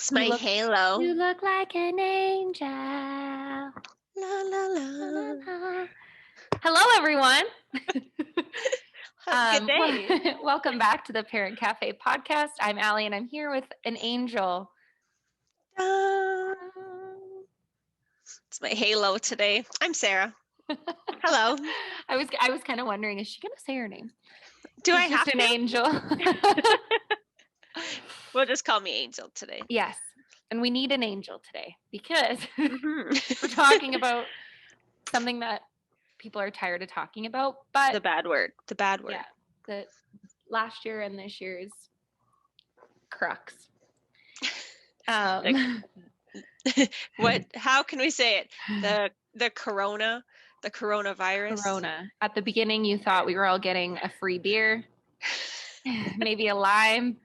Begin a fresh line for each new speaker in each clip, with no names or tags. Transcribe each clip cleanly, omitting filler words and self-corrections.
It's my halo.
You look like an angel. La,
La la la.
la, la. Hello, everyone.
Good day.
Welcome back to the Parent Cafe podcast. I'm Allie, and I'm here with an angel.
It's my halo today. I'm Sarah. Hello.
I was kind of wondering, is she going to say her name?
Do I
She's just
have
an
to?
angel.
Well, just call me Angel today.
Yes, and we need an angel today because
Mhm.
we're talking about something that people are tired of talking about, but
The bad word. The bad word.
yeah, the last year and this year's crux.
What? How can we say it? The coronavirus.
Corona. At the beginning, you thought we were all getting a free beer, maybe a lime.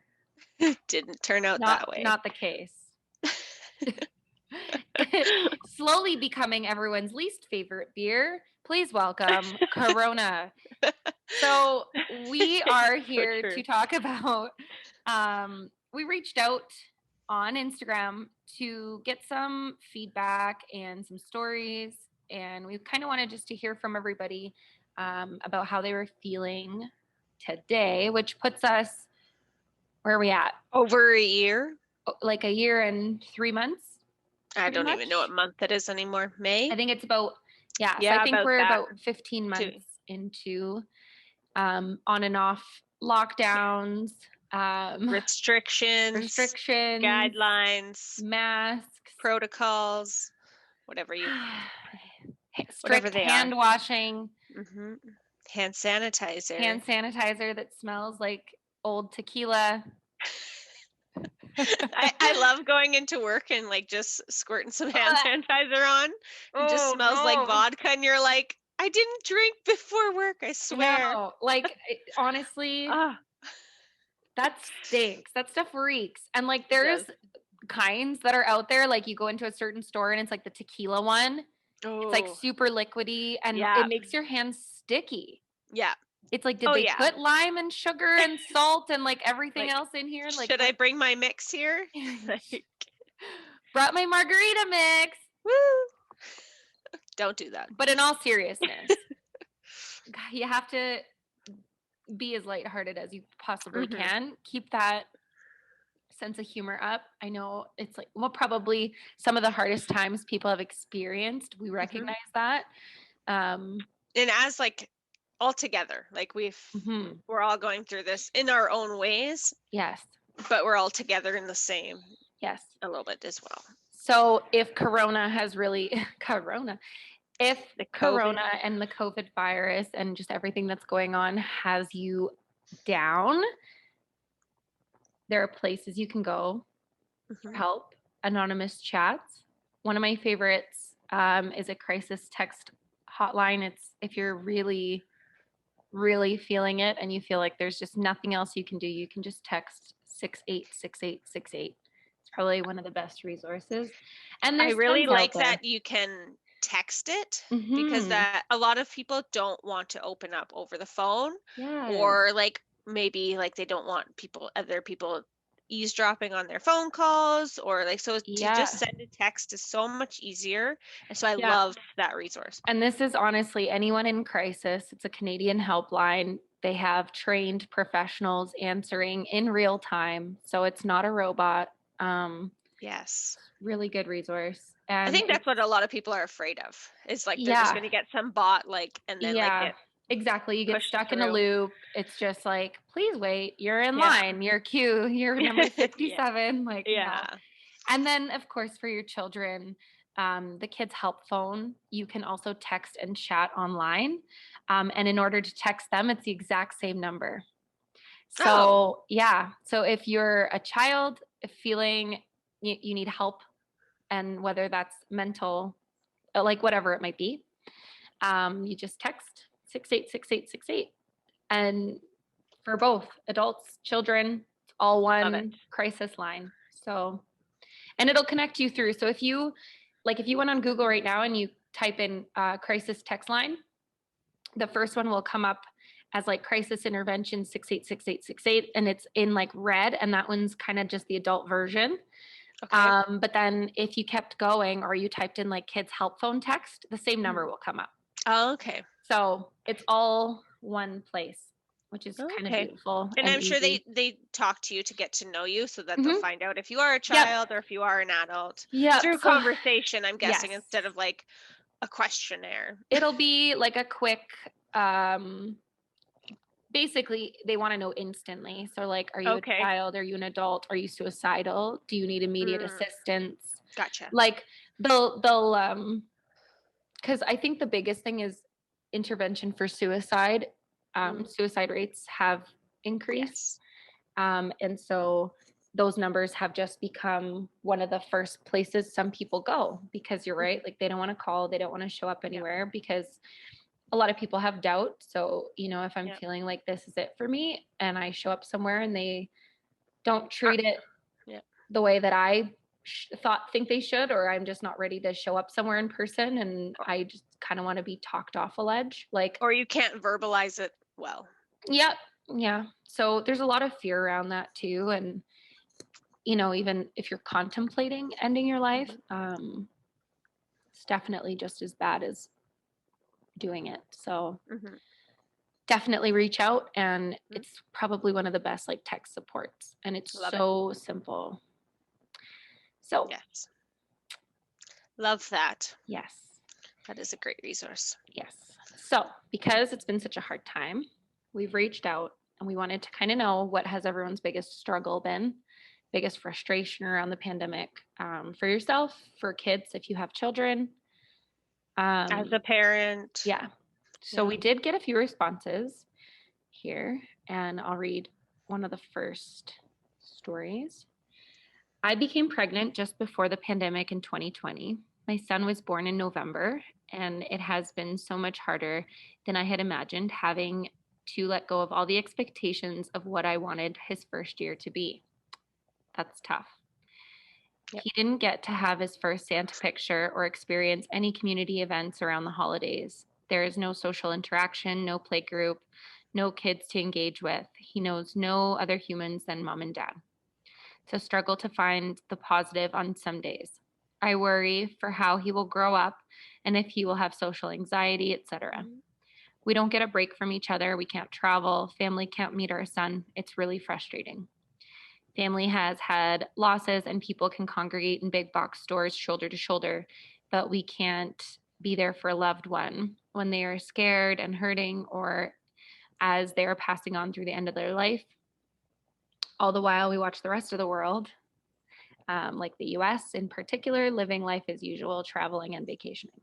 Didn't turn out that way.
Not the case. Slowly becoming everyone's least favorite beer. Please welcome Corona. So we are here to talk about, we reached out on Instagram to get some feedback and some stories. And we kind of wanted just to hear from everybody about how they were feeling today, which puts us, where are we at?
Over a year.
Like a year and 3 months.
I don't even know what month it is anymore. May?
I think it's about, yeah.
Yeah,
So I think we're
that.
about 15 months into on and off lockdowns,
restrictions, guidelines,
masks,
protocols, whatever
strict hand washing,
hand
sanitizer that smells like old tequila.
I love going into work and like just squirting some hand sanitizer on. It just smells like vodka, and you're like, I didn't drink before work, I swear.
No, like honestly, that stinks. That stuff reeks. And like there's kinds that are out there, like you go into a certain store and it's like the tequila one. It's like super liquidy and it makes your hands sticky.
Yeah.
It's like, did they put lime and sugar and salt and like everything else in here? Like,
should I bring my mix here?
Brought my margarita mix.
Woo! Don't do that.
But in all seriousness, you have to be as lighthearted as you possibly can. Keep that sense of humor up. I know it's like, well, probably some of the hardest times people have experienced. We recognize that.
And as like all together, like we're all going through this in our own ways.
Yes.
But we're all together in the same.
Yes.
A little bit as well.
So if Corona if the Corona and the COVID virus and just everything that's going on has you down, there are places you can go for help. Anonymous chats. One of my favorites is a crisis text hotline. It's if you're really, really feeling it and you feel like there's just nothing else you can do, you can just text 686868. It's probably one of the best resources. And I
really like that you can text it because that a lot of people don't want to open up over the phone or like maybe like they don't want other people eavesdropping on their phone calls or like, so to just send a text is so much easier. And so I love that resource.
And this is honestly anyone in crisis. It's a Canadian helpline. They have trained professionals answering in real time. So it's not a robot.
Yes.
Really good resource. And
I think that's what a lot of people are afraid of. It's like they're just going to get some bot like and then like get
exactly. You get stuck in a loop. It's just like, please wait. You're in line. Your queue. You're number 57. Like, no. And then of course for your children, the kids help phone, you can also text and chat online. And in order to text them, it's the exact same number. So so if you're a child feeling you need help, and whether that's mental, like whatever it might be, you just text 686868. And for both adults, children, all one crisis line. So, and it'll connect you through. So if you went on Google right now and you type in crisis text line, the first one will come up as like crisis intervention 686868, and it's in like red, and that one's kind of just the adult version.
Okay.
But then if you kept going or you typed in like kids help phone text, the same number will come up.
Oh, okay.
So it's all one place, which is kind of beautiful.
And I'm sure
easy.
they talk to you to get to know you so that they'll find out if you are a child or if you are an adult. Through conversation, I'm guessing, instead of like a questionnaire.
It'll be like a quick, basically they want to know instantly. So like, are you a child? Are you an adult? Are you suicidal? Do you need immediate assistance?
Gotcha.
Like they'll because I think the biggest thing is intervention for suicide. Suicide rates have increased. And so those numbers have just become one of the first places some people go, because you're right. Like they don't want to call, they don't want to show up anywhere because a lot of people have doubt. So, you know, if I'm feeling like this is it for me and I show up somewhere and they don't treat it the way that I think they should, or I'm just not ready to show up somewhere in person and I just kind of want to be talked off a ledge, like,
or you can't verbalize it well.
Yeah. So there's a lot of fear around that too. And, you know, even if you're contemplating ending your life, it's definitely just as bad as doing it. So definitely reach out, and it's probably one of the best like tech supports, and it's so simple. So
yes, love that.
Yes,
that is a great resource.
Yes. So because it's been such a hard time, we've reached out and we wanted to kind of know what has everyone's biggest struggle been, biggest frustration around the pandemic, for yourself, for kids if you have children,
as a parent.
Yeah. So we did get a few responses here, and I'll read one of the first stories. I became pregnant just before the pandemic in 2020. My son was born in November, and it has been so much harder than I had imagined, having to let go of all the expectations of what I wanted his first year to be. That's tough. Yep. He didn't get to have his first Santa picture or experience any community events around the holidays. There is no social interaction, no play group, no kids to engage with. He knows no other humans than mom and dad. So struggle to find the positive on some days. I worry for how he will grow up and if he will have social anxiety, etc. We don't get a break from each other. We can't travel. Family can't meet our son. It's really frustrating. Family has had losses and people can congregate in big box stores shoulder to shoulder, but we can't be there for a loved one when they are scared and hurting, or as they are passing on through the end of their life. All the while we watch the rest of the world, like the US in particular, living life as usual, traveling and vacationing.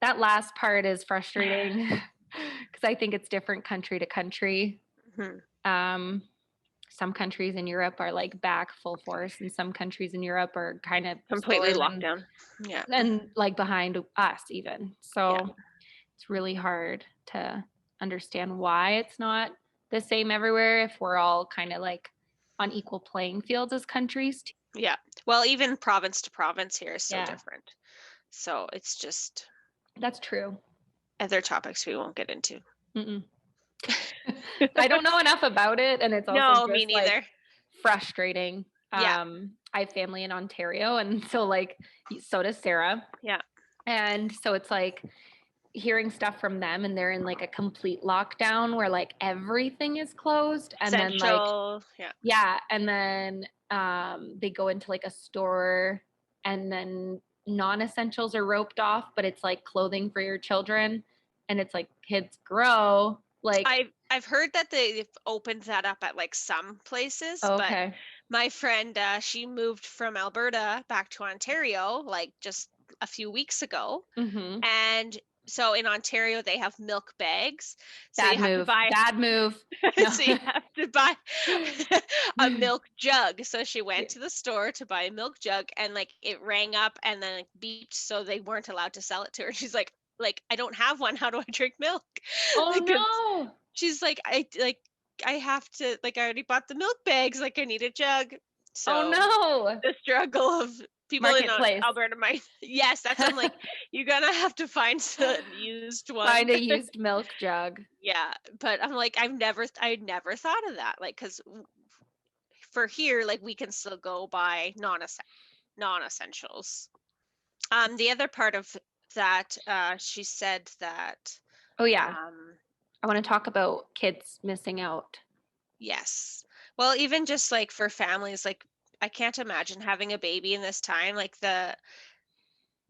That last part is frustrating because I think it's different country to country. Some countries in Europe are like back full force, and some countries in Europe are kind of
completely locked down.
Yeah. And like behind us even. So it's really hard to understand why it's not the same everywhere if we're all kind of like on equal playing fields as countries.
Yeah. Well, even province to province here is so different. So it's just.
That's true.
Other topics we won't get into.
I don't know enough about it, and it's also just,
me neither.
Like, frustrating. I have family in Ontario, and so like so does Sarah.
Yeah.
And so it's like hearing stuff from them, and they're in like a complete lockdown where like everything is closed, and
Central,
then and then they go into like a store, and then non-essentials are roped off, but it's like clothing for your children, and it's like kids grow. Like
I've heard that they've opened that up at like some places, but my friend, she moved from Alberta back to Ontario like just a few weeks ago, and so in Ontario they have milk bags. So
Bad move.
No. So you have to buy a milk jug. So she went to the store to buy a milk jug, and like it rang up and then it beeped, so they weren't allowed to sell it to her. She's like, I don't have one. How do I drink milk?
Oh no.
She's like, I have to, like, I already bought the milk bags. Like, I need a jug. So
oh no.
The struggle of people in Alberta. Yes, that's what I'm like, you're gonna have to find a used one.
Find a used milk jug.
Yeah, but I'm like, I never thought of that. Like, because for here, like we can still go by non-essentials. The other part of that, she said that.
Oh yeah. I want to talk about kids missing out.
Yes. Well, even just like for families, like I can't imagine having a baby in this time. Like the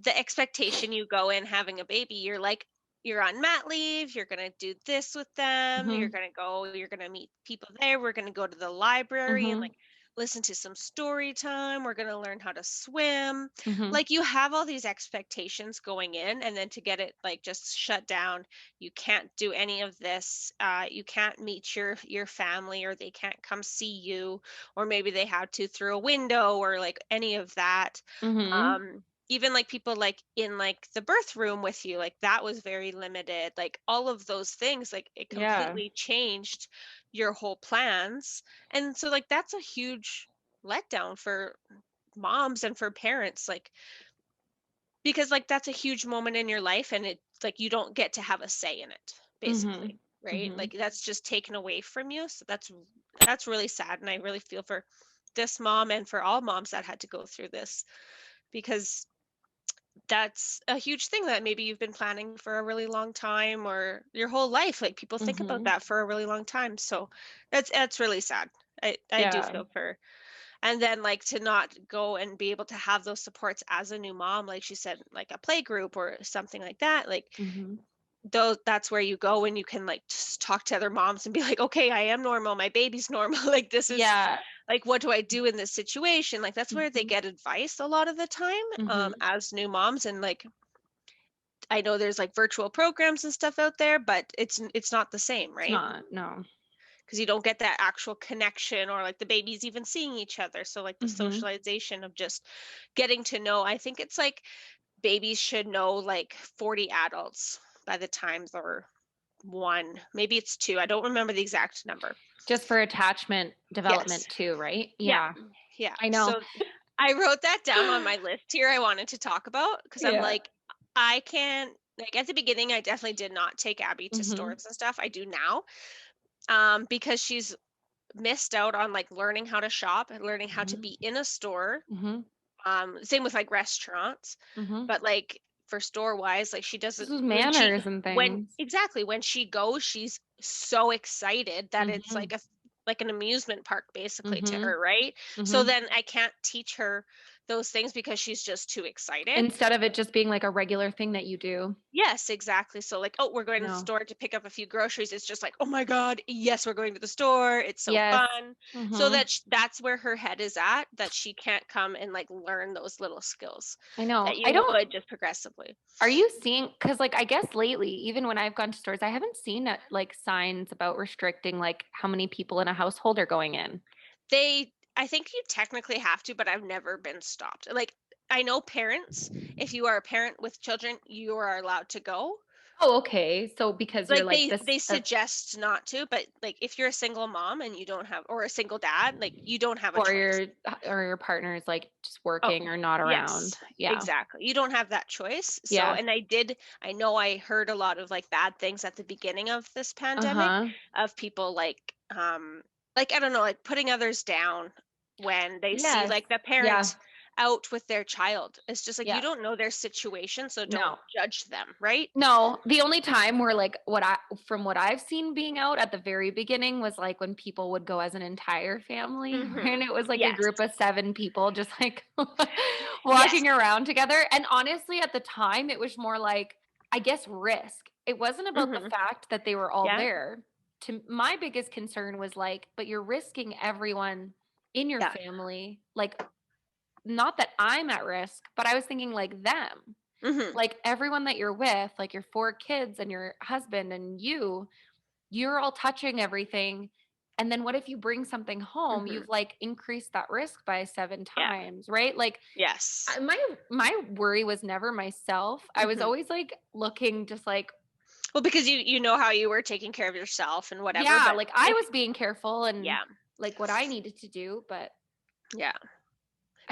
expectation, you go in having a baby, you're like, you're on mat leave, you're going to do this with them, you're going to meet people there, we're going to go to the library and like listen to some story time, we're going to learn how to swim. Like you have all these expectations going in, and then to get it like just shut down, you can't do any of this, you can't meet your family, or they can't come see you, or maybe they had to through a window, or like any of that. Even like people like in like the birth room with you, like that was very limited, like all of those things, like it completely changed your whole plans. And so like that's a huge letdown for moms and for parents, like because like that's a huge moment in your life, and it like you don't get to have a say in it basically, right? Like that's just taken away from you. So that's really sad, and I really feel for this mom and for all moms that had to go through this, because that's a huge thing that maybe you've been planning for a really long time, or your whole life. Like people think about that for a really long time. So that's really sad. I do feel for. And then like to not go and be able to have those supports as a new mom, like she said, like a play group or something like that, like that's where you go and you can like just talk to other moms and be like, okay, I am normal, my baby's normal, like this is like, what do I do in this situation? Like that's where they get advice a lot of the time, as new moms. And like I know there's like virtual programs and stuff out there, but it's not the same, right?
It's not, no,
because you don't get that actual connection, or like the babies even seeing each other. So like the socialization of just getting to know, I think it's like babies should know like 40 adults by the time they're 1, maybe it's 2, I don't remember the exact number.
Just for attachment development too, right?
Yeah.
I know.
So I wrote that down on my list here I wanted to talk about, because I'm like, I can't, like at the beginning I definitely did not take Abby to stores and stuff. I do now, because she's missed out on like learning how to shop and learning how to be in a store. Same with like restaurants, but like for store wise, like she doesn't,
manners and things.
When she goes, she's so excited that it's like an amusement park basically to her, right? So then I can't teach her those things because she's just too excited,
instead of it just being like a regular thing that you do.
Yes, exactly. So like, oh, we're going to the store to pick up a few groceries. It's just like, oh my God, yes, we're going to the store. It's so fun. So that's where her head is at, that she can't come and like learn those little skills.
I know.
That you would just progressively.
Are you seeing, because like I guess lately, even when I've gone to stores, I haven't seen like signs about restricting like how many people in a household are going in.
I think you technically have to, but I've never been stopped. Like I know parents, if you are a parent with children, you are allowed to go.
Oh, okay. So because you're like
they suggest not to, but like if you're a single mom and you don't have, or a single dad, like you don't have a choice.
Or your partner is like just working or not around.
Yes, exactly. You don't have that choice. So, and I know I heard a lot of like bad things at the beginning of this pandemic, of people like I don't know, like putting others down when they see like the parent out with their child. It's just like, you don't know their situation, so don't judge them, right?
No, the only time where like from what I've seen being out at the very beginning was like when people would go as an entire family, and it was like a group of 7 people just like walking around together. And honestly, at the time, it was more like, I guess, risk. It wasn't about the fact that they were all there. My biggest concern was like, but you're risking everyone in your family, like, not that I'm at risk, but I was thinking like them, like everyone that you're with, like your 4 kids and your husband and you're all touching everything. And then what if you bring something home? You've like increased that risk by 7 times, right? Like, my worry was never myself. I was always like looking just like,
well, because you know how you were taking care of yourself and whatever.
Yeah, but like I was being careful and like what I needed to do, but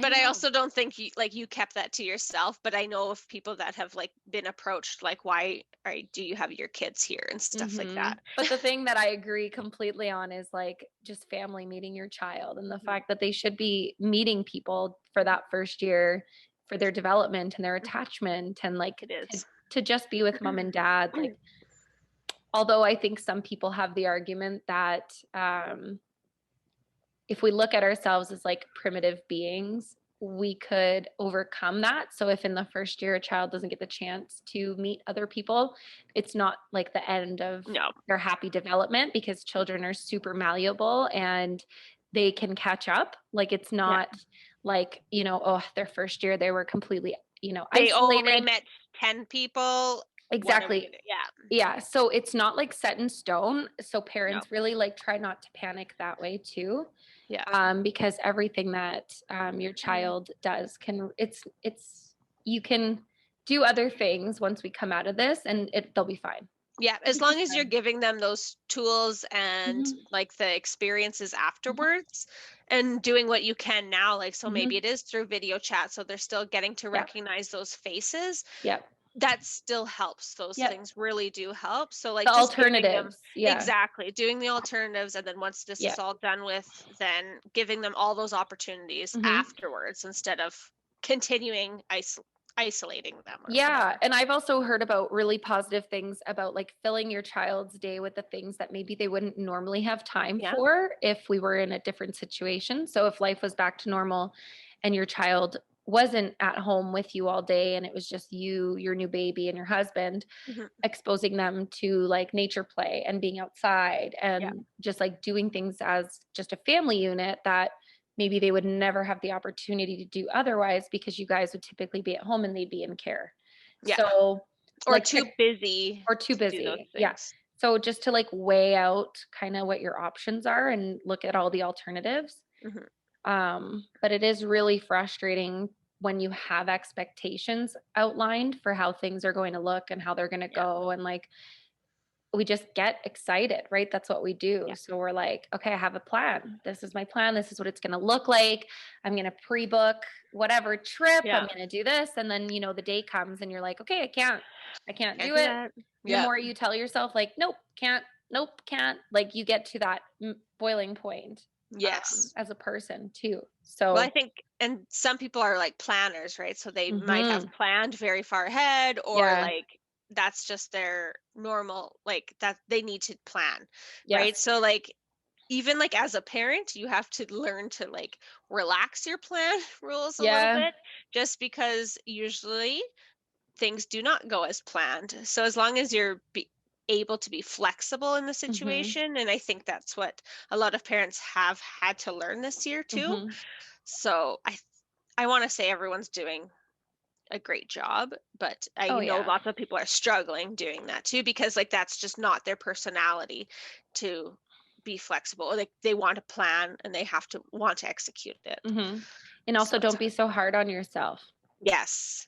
But I also don't think you kept that to yourself, but I know of people that have like been approached, like, why do you have your kids here and stuff like that.
But the thing that I agree completely on is like just family meeting your child, and the fact that they should be meeting people for that first year for their development and their attachment, and like to just be with mom and dad. Like, although I think some people have the argument that if we look at ourselves as like primitive beings, we could overcome that. So if in the first year a child doesn't get the chance to meet other people, it's not like the end of their happy development, because children are super malleable and they can catch up. Like, it's not like, their first year they were completely,
they
isolated.
only met 10 people.
Exactly. Yeah. So it's not like set in stone. So parents really like try not to panic that way too. Yeah. Because everything that your child does you can do other things once we come out of this, and they'll be fine.
Yeah, as long as you're giving them those tools and like the experiences afterwards, and doing what you can now. Like, so maybe it is through video chat, so they're still getting to recognize those faces.
Yeah.
That still helps. Those things really do help. So like
the just alternatives.
Exactly. Doing the alternatives. And then once this is all done with, then giving them all those opportunities afterwards, instead of continuing isolating them.
Whatever. And I've also heard about really positive things about like filling your child's day with the things that maybe they wouldn't normally have time for if we were in a different situation. So if life was back to normal and your child wasn't at home with you all day, and it was just you, your new baby, and your husband, exposing them to like nature play and being outside and just like doing things as just a family unit that maybe they would never have the opportunity to do otherwise, because you guys would typically be at home and they'd be in care. So,
or like, too busy.
Yes. So just to like weigh out kind of what your options are and look at all the alternatives. But it is really frustrating when you have expectations outlined for how things are going to look and how they're going to go. And like, we just get excited, right? That's what we do. So we're like, okay, I have a plan. This is my plan. This is what it's going to look like. I'm going to pre-book whatever trip. I'm going to do this. And then, the day comes and you're like, okay, I can't do it. The more you tell yourself like, nope, can't, like you get to that boiling point. As a person too. So
I think, and some people are like planners, right? So they might have planned very far ahead, or like that's just their normal, like that they need to plan, right? So like, even like as a parent, you have to learn to like relax your plan rules a little bit, just because usually things do not go as planned. So as long as you're able to be flexible in the situation, and I think that's what a lot of parents have had to learn this year too. So I want to say everyone's doing a great job, but I know lots of people are struggling doing that too, because like that's just not their personality to be flexible. Like they want to plan and they have to want to execute it.
And also don't be so hard on yourself.
Yes,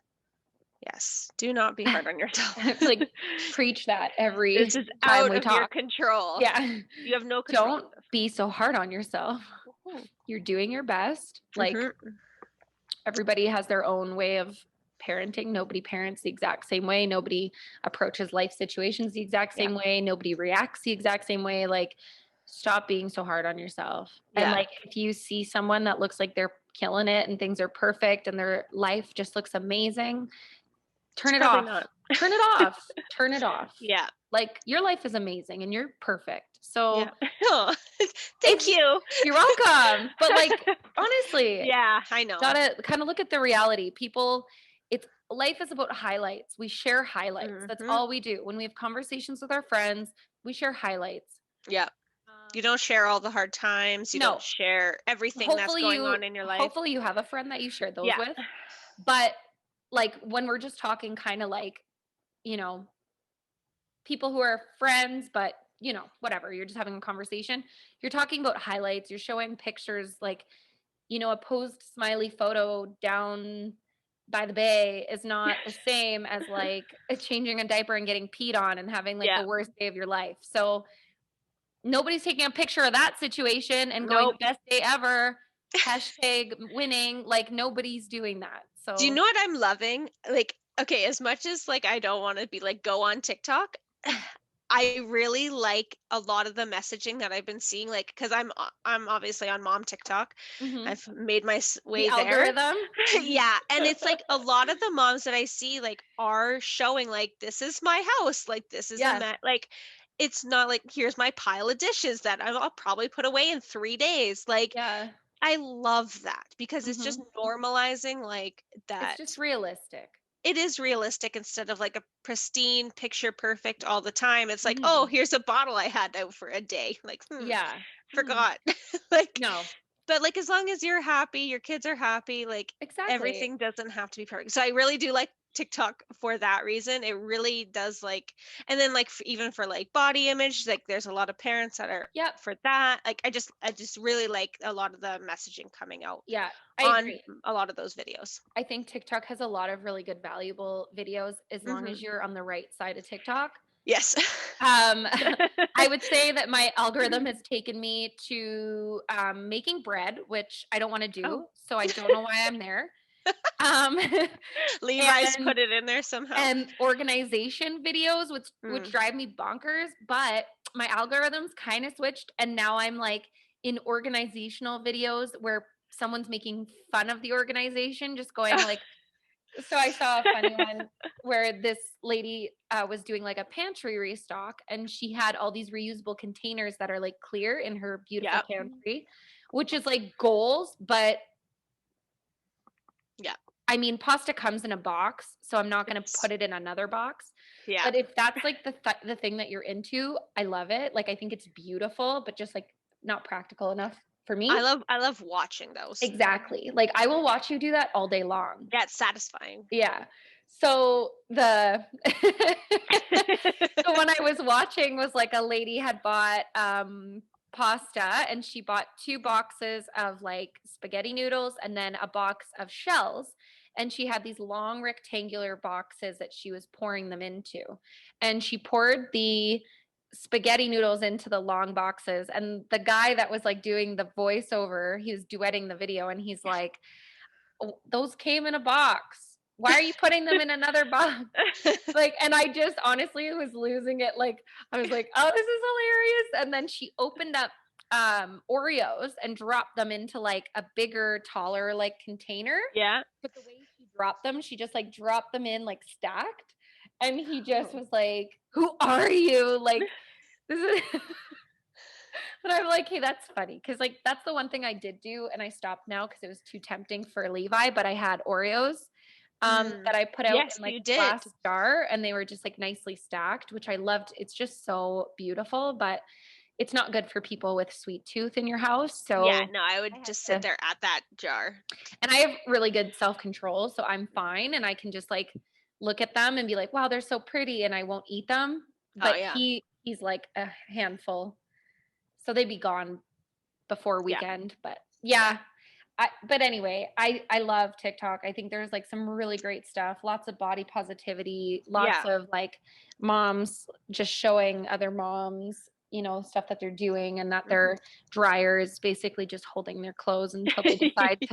do not be hard on yourself.
Like preach that every
this is
time
out
we
of
talk.
your control. You have no control.
Don't be so hard on yourself. You're doing your best. Like everybody has their own way of parenting. Nobody parents the exact same way. Nobody approaches life situations the exact same way. Nobody reacts the exact same way. Like, stop being so hard on yourself. And like, if you see someone that looks like they're killing it and things are perfect and their life just looks amazing, turn it off. Turn it off. Turn it off. Like, your life is amazing and you're perfect. So
thank you.
You're welcome. But like, honestly,
I know.
Gotta kind of look at the reality. Life is about highlights. We share highlights. That's all we do. When we have conversations with our friends, we share highlights.
You don't share all the hard times. You don't share everything that's going on in your life.
Hopefully you have a friend that you share those with. But like, when we're just talking kind of like, people who are friends, but whatever, you're just having a conversation. You're talking about highlights. You're showing pictures, like, a posed smiley photo down by the bay is not the same as like changing a diaper and getting peed on and having like the worst day of your life. So nobody's taking a picture of that situation and going, best day ever. Hashtag winning. Like nobody's doing that. So
do you know what I'm loving? Like, okay, as much as like I don't want to be like go on TikTok, I really like a lot of the messaging that I've been seeing, like, because I'm obviously on mom TikTok. I've made my
the
way there.
algorithm.
Yeah, and it's like a lot of the moms that I see like are showing like this is my house, like this is like it's not like here's my pile of dishes that I'll probably put away in 3 days. Like
Yeah.
I love that because it's just normalizing like
It's
that
just realistic.
it is realistic instead of like a pristine picture perfect all the time. It's like, oh, here's a bottle I had out for a day. Like,
Yeah.
forgot. Like,
No.
but like as long as you're happy, your kids are happy, like
Exactly.
everything doesn't have to be perfect. So I really do like TikTok for that reason. It really does like, and then like even for like body image, like there's a lot of parents that are for that. Like I just really like a lot of the messaging coming out.
Yeah, I
On
agree.
a lot of those videos.
I think TikTok has a lot of really good, valuable videos as long as you're on the right side of TikTok.
Yes.
I would say that my algorithm has taken me to making bread, which I don't want to do. So I don't know why I'm there.
Levi's put it in there somehow.
And organization videos, which drive me bonkers. But my algorithms kind of switched. And now I'm like in organizational videos where someone's making fun of the organization, just going like, so I saw a funny one where this lady was doing like a pantry restock and she had all these reusable containers that are like clear in her beautiful pantry, which is like goals, but I mean, pasta comes in a box, so I'm not going to put it in another box.
Yeah.
But if that's like the thing that you're into, I love it. Like I think it's beautiful, but just like not practical enough for me.
I love watching those.
Exactly. Like I will watch you do that all day long.
Yeah, it's satisfying.
Yeah. So the one I was watching was like a lady had bought pasta and she bought 2 boxes of like spaghetti noodles and then a box of shells, and she had these long rectangular boxes that she was pouring them into, and she poured the spaghetti noodles into the long boxes, and the guy that was like doing the voiceover, he was duetting the video, and he's like, those came in a box. Why are you putting them in another box? Like, and I just honestly was losing it. Like, I was like, oh, this is hilarious. And then she opened up Oreos and dropped them into like a bigger, taller like container.
Yeah.
But the way she dropped them, she just like dropped them in like stacked. And he just was like, who are you? Like, this is but I'm like, hey, that's funny. Cause like that's the one thing I did do and I stopped now because it was too tempting for Levi, but I had Oreos that I put out in like a glass jar and they were just like nicely stacked, which I loved. It's just so beautiful, but it's not good for people with sweet tooth in your house. So
yeah, no, I would just sit there at that jar.
And I have really good self-control, so I'm fine. And I can just like look at them and be like, wow, they're so pretty, and I won't eat them. But he's like a handful. So they'd be gone before weekend. But yeah. But anyway, I love TikTok. I think there's like some really great stuff, lots of body positivity, lots of like moms just showing other moms, you know, stuff that they're doing, and that their dryer is basically just holding their clothes until they decide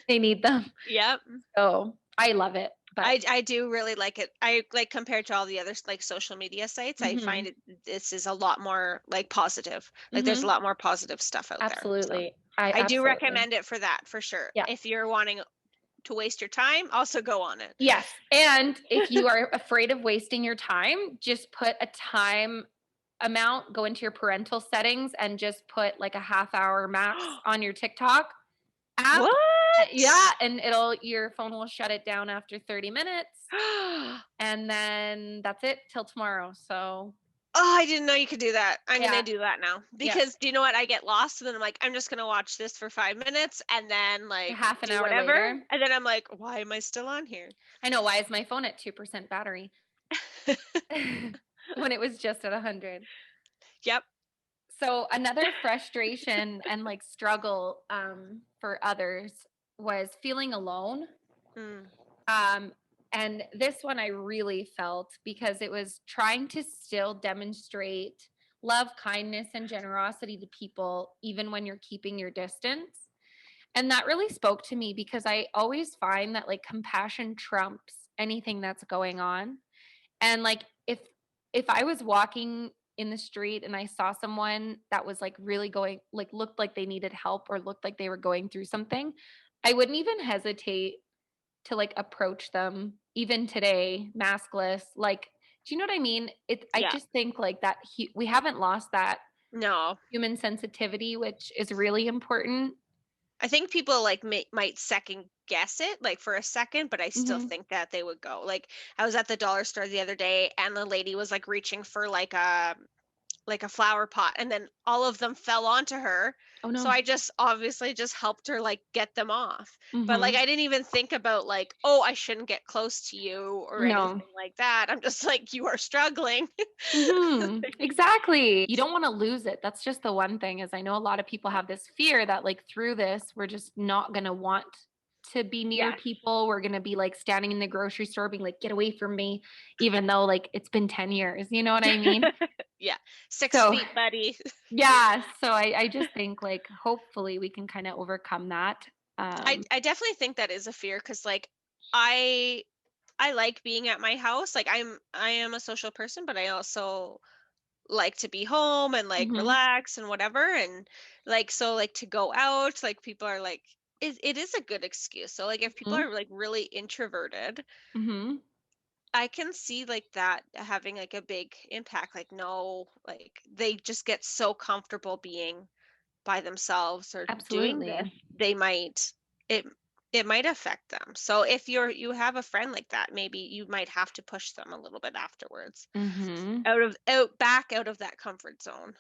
they need them.
Yep.
So I love it.
But I do really like it. I like compared to all the other like social media sites, I find this is a lot more like positive. Like there's a lot more positive stuff out there.
Absolutely.
So I do recommend it for that for sure. Yeah. If you're wanting to waste your time, also go on it.
Yes. And if you are afraid of wasting your time, just put a time amount, go into your parental settings and just put like a half hour max on your TikTok app.
What?
Yeah, and your phone will shut it down after 30 minutes. And then that's it till tomorrow. So
I didn't know you could do that. I'm gonna do that now because do you know what? I get lost and then I'm like, I'm just gonna watch this for 5 minutes and then like
half an hour later.
And then I'm like, why am I still on here?
I know, why is my phone at 2% battery? When it was just at 100.
Yep.
So another frustration and like struggle for others was feeling alone. And this one I really felt because it was trying to still demonstrate love, kindness, and generosity to people, even when you're keeping your distance. And that really spoke to me because I always find that like compassion trumps anything that's going on. And like if I was walking in the street and I saw someone that was like really going like looked like they needed help or looked like they were going through something, I wouldn't even hesitate to like approach them even today, maskless. Like, do you know what I mean? I
Yeah.
just think like that we haven't lost that
No.
human sensitivity, which is really important.
I think people like might second guess it like for a second, but I still
Mm-hmm.
think that they would go. Like I was at the dollar store the other day and the lady was like reaching for like a flower pot and then all of them fell onto her.
Oh
So
no.
I just obviously just helped her like get them off. But like
Mm-hmm.
I didn't even think about like, oh, I shouldn't get close to you or
No.
anything like that. I'm just like, you are struggling.
Mm-hmm. Exactly. You don't want to lose it. That's just the one thing is I know a lot of people have this fear that like through this, we're just not going to want to be near
Yes.
people. We're going to be like standing in the grocery store being like, get away from me, even though like it's been 10 years. You know what I mean?
Yeah. 6
So
feet, buddy.
yeah. So I just think like hopefully we can kind of overcome that.
I definitely think that is a fear because like I I like being at my house. Like I am a social person, but I also like to be home and like
mhm,
relax and whatever. And like so like to go out, like people are like it is a good excuse. So like if people
mhm,
are like really introverted,
mhm.
I can see like that having like a big impact. Like no, like they just get so comfortable being by themselves or doing this,
Absolutely.
they might it it might affect them. So if you have a friend like that, maybe you might have to push them a little bit afterwards
Mhm.
out of that comfort zone,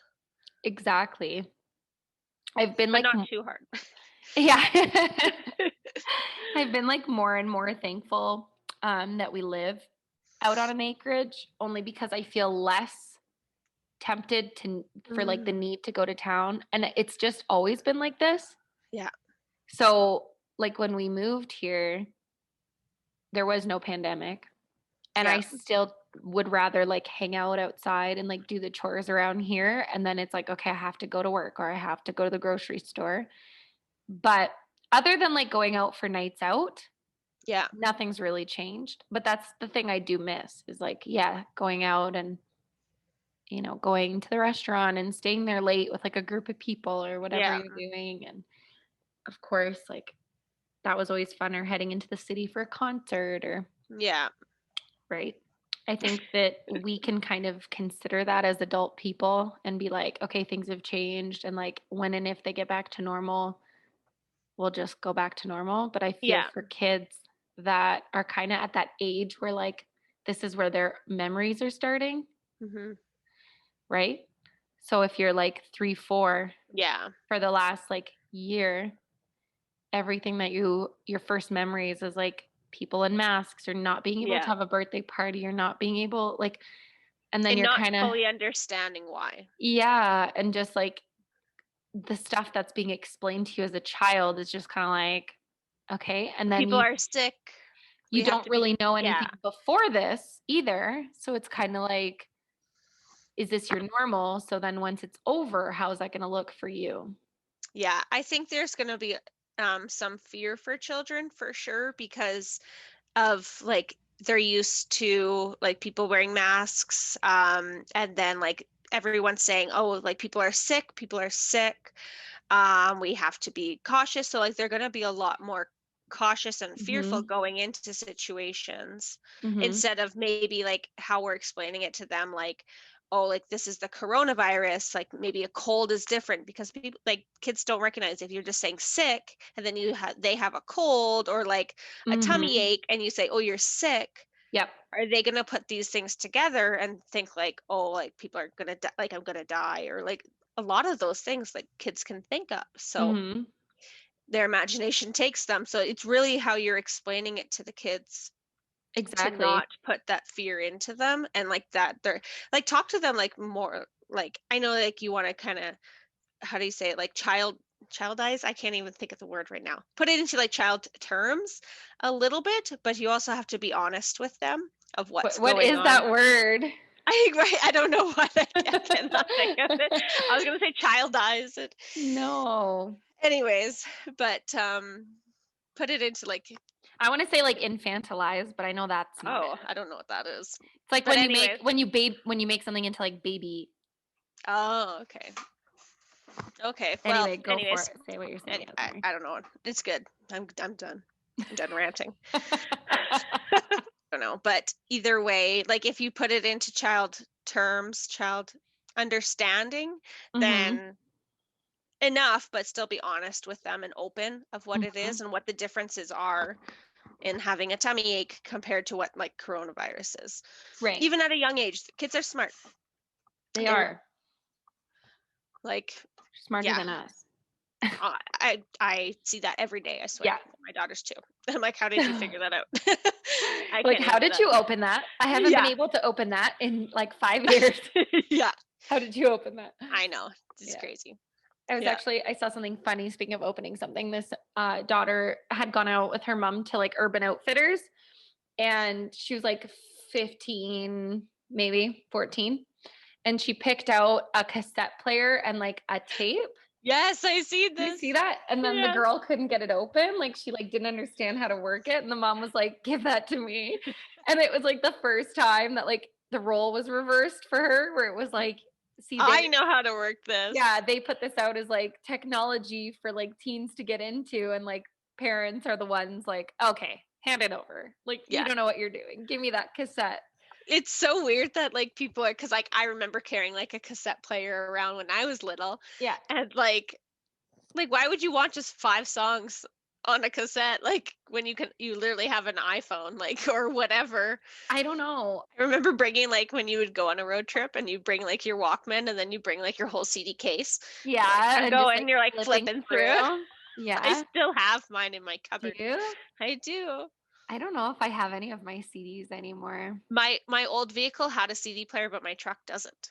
Exactly. I've been
but
like
not too hard.
yeah. I've been like more and more thankful that we live out on an acreage only because I feel less tempted to for like the
Mm,
need to go to town and it's just always been like this.
yeah,
So like when we moved here there was no pandemic and
yeah,
I still would rather like hang out outside and like do the chores around here and then it's like okay I have to go to work or I have to go to the grocery store. But other than like going out for nights out,
yeah,
nothing's really changed. But that's the thing I do miss is like, yeah, going out and, going to the restaurant and staying there late with like a group of people or whatever
yeah,
you're doing. And of course, like that was always fun or heading into the city for a concert or,
yeah,
right? I think that we can kind of consider that as adult people and be like, okay, things have changed. And like when and if they get back to normal, we'll just go back to normal. But I feel
yeah,
for kids that are kind of at that age where like this is where their memories are starting,
hmm,
right? So if you're like 3, 4
yeah,
for the last like year, everything that your first memories is like people in masks or not being able to
yeah,
have a birthday party or not being able like and then
and
you're
not
kind of
fully understanding why
yeah, and just like the stuff that's being explained to you as a child is just kind of like okay, and then
people are sick.
you
We have
don't
to be,
really know
yeah.
anything before this either. So it's kind of like, is this your normal? So then once it's over, how is that going to look for you?
Yeah, I think there's going to be some fear for children for sure because of like they're used to like people wearing masks, and then like everyone's saying, oh, like people are sick, we have to be cautious. So like they're going to be a lot more cautious and fearful
Mm-hmm.
going into situations
Mm-hmm.
instead of maybe like how we're explaining it to them, like oh, like this is the coronavirus, like maybe a cold is different because people like kids don't recognize if you're just saying sick and then they have a cold or like a tummy
Mm-hmm.
ache and you say, oh, you're sick.
Yep.
Are they going to put these things together and think like, oh, like people are going to like I'm going to die, or like a lot of those things like kids can think of. So
Mm-hmm.
their imagination takes them. So it's really how you're explaining it to the kids to
Exactly.
not put that fear into them, and like that they're like talk to them like more like I know like you want to kind of, how do you say it, like childize, I can't even think of the word right now, put it into like child terms a little bit, but you also have to be honest with them of what's
What
going
is
on.
that word?
I don't know what I cannot think of it. I was gonna say childize it.
No.
Anyways, but put it into like,
I want to say like infantilize, but I know that's not it.
I don't know what that is.
It's like when you make something into like baby.
Oh, okay. Okay. Well,
anyway, go for it. Say what you're saying.
I don't know. It's good. I'm done. I'm done ranting. I don't know, but either way, like if you put it into child terms, child understanding, then enough, but still be honest with them and open of what it is and what the differences are in having a tummy ache compared to what like coronavirus is.
Right.
Even at a young age, kids are smart.
They are.
Like
smarter than us.
I see that every day, I swear.
Yeah.
My daughters too. I'm like, how did you figure that out?
Like, how did you open that? I haven't been able to open that in like 5 years.
Yeah.
How did you open that?
I know. It's crazy.
I saw something funny. Speaking of opening something, this daughter had gone out with her mom to like Urban Outfitters, and she was like 15, maybe 14. And she picked out a cassette player and like a tape.
Yes, I see this.
You see that? And then the girl couldn't get it open. Like she like didn't understand how to work it. And the mom was like, give that to me. And it was like the first time that like the role was reversed for her, where it was like,
see, I know how to work this.
Yeah, they put this out as like technology for like teens to get into, and like parents are the ones like, okay, hand it over. Like, you don't know what you're doing. Give me that cassette.
It's so weird that like people are, because like I remember carrying like a cassette player around when I was little.
Yeah.
And like why would you want just 5 songs on a cassette, like when you literally have an iPhone, like, or whatever?
I don't know.
I remember bringing like when you would go on a road trip and you bring like your Walkman and then you bring like your whole CD case.
Yeah.
And go and you're like flipping through.
Yeah.
I still have mine in my cupboard.
Do you?
I do.
I don't know if I have any of my CDs anymore.
My old vehicle had a CD player, but my truck doesn't.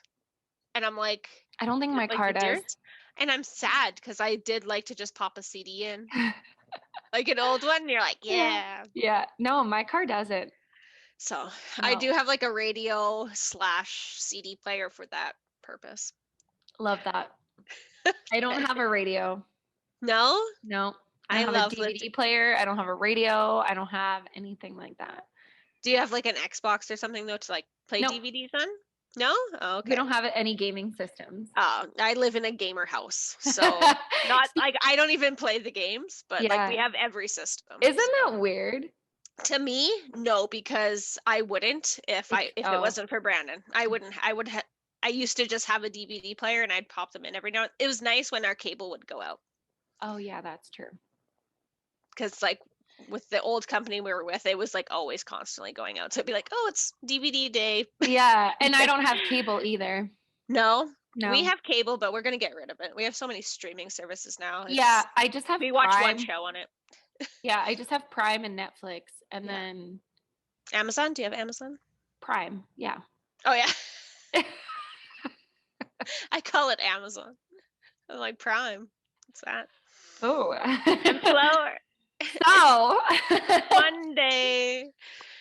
And I'm like,
I don't think my car does.
And I'm sad because I did like to just pop a CD in. Like an old one, and you're like, yeah.
Yeah. No, my car doesn't.
So I do have like a radio / CD player for that purpose.
Love that. I don't have a radio.
No?
No. I love a DVD player. I don't have a radio. I don't have anything like that.
Do you have like an Xbox or something though to like play DVDs on? No? Oh, okay.
We don't have any gaming systems.
Oh, I live in a gamer house. So not like I don't even play the games, but like we have every system.
Isn't that weird?
To me, no, because I wouldn't if it wasn't for Brandon. I used to just have a DVD player and I'd pop them in every now and then. It was nice when our cable would go out.
Oh yeah, that's true.
Because like with the old company we were with, it was like always constantly going out. So it'd be like, oh, it's DVD day.
Yeah, and I don't have cable either.
No, we have cable, but we're gonna get rid of it. We have so many streaming services now.
Yeah, I just have.
We watch one show on it.
Yeah, I just have Prime and Netflix, and then
Amazon. Do you have Amazon?
Prime, yeah.
Oh yeah. I call it Amazon. I'm like Prime. What's that?
Oh,
I'm slower.
So
one day.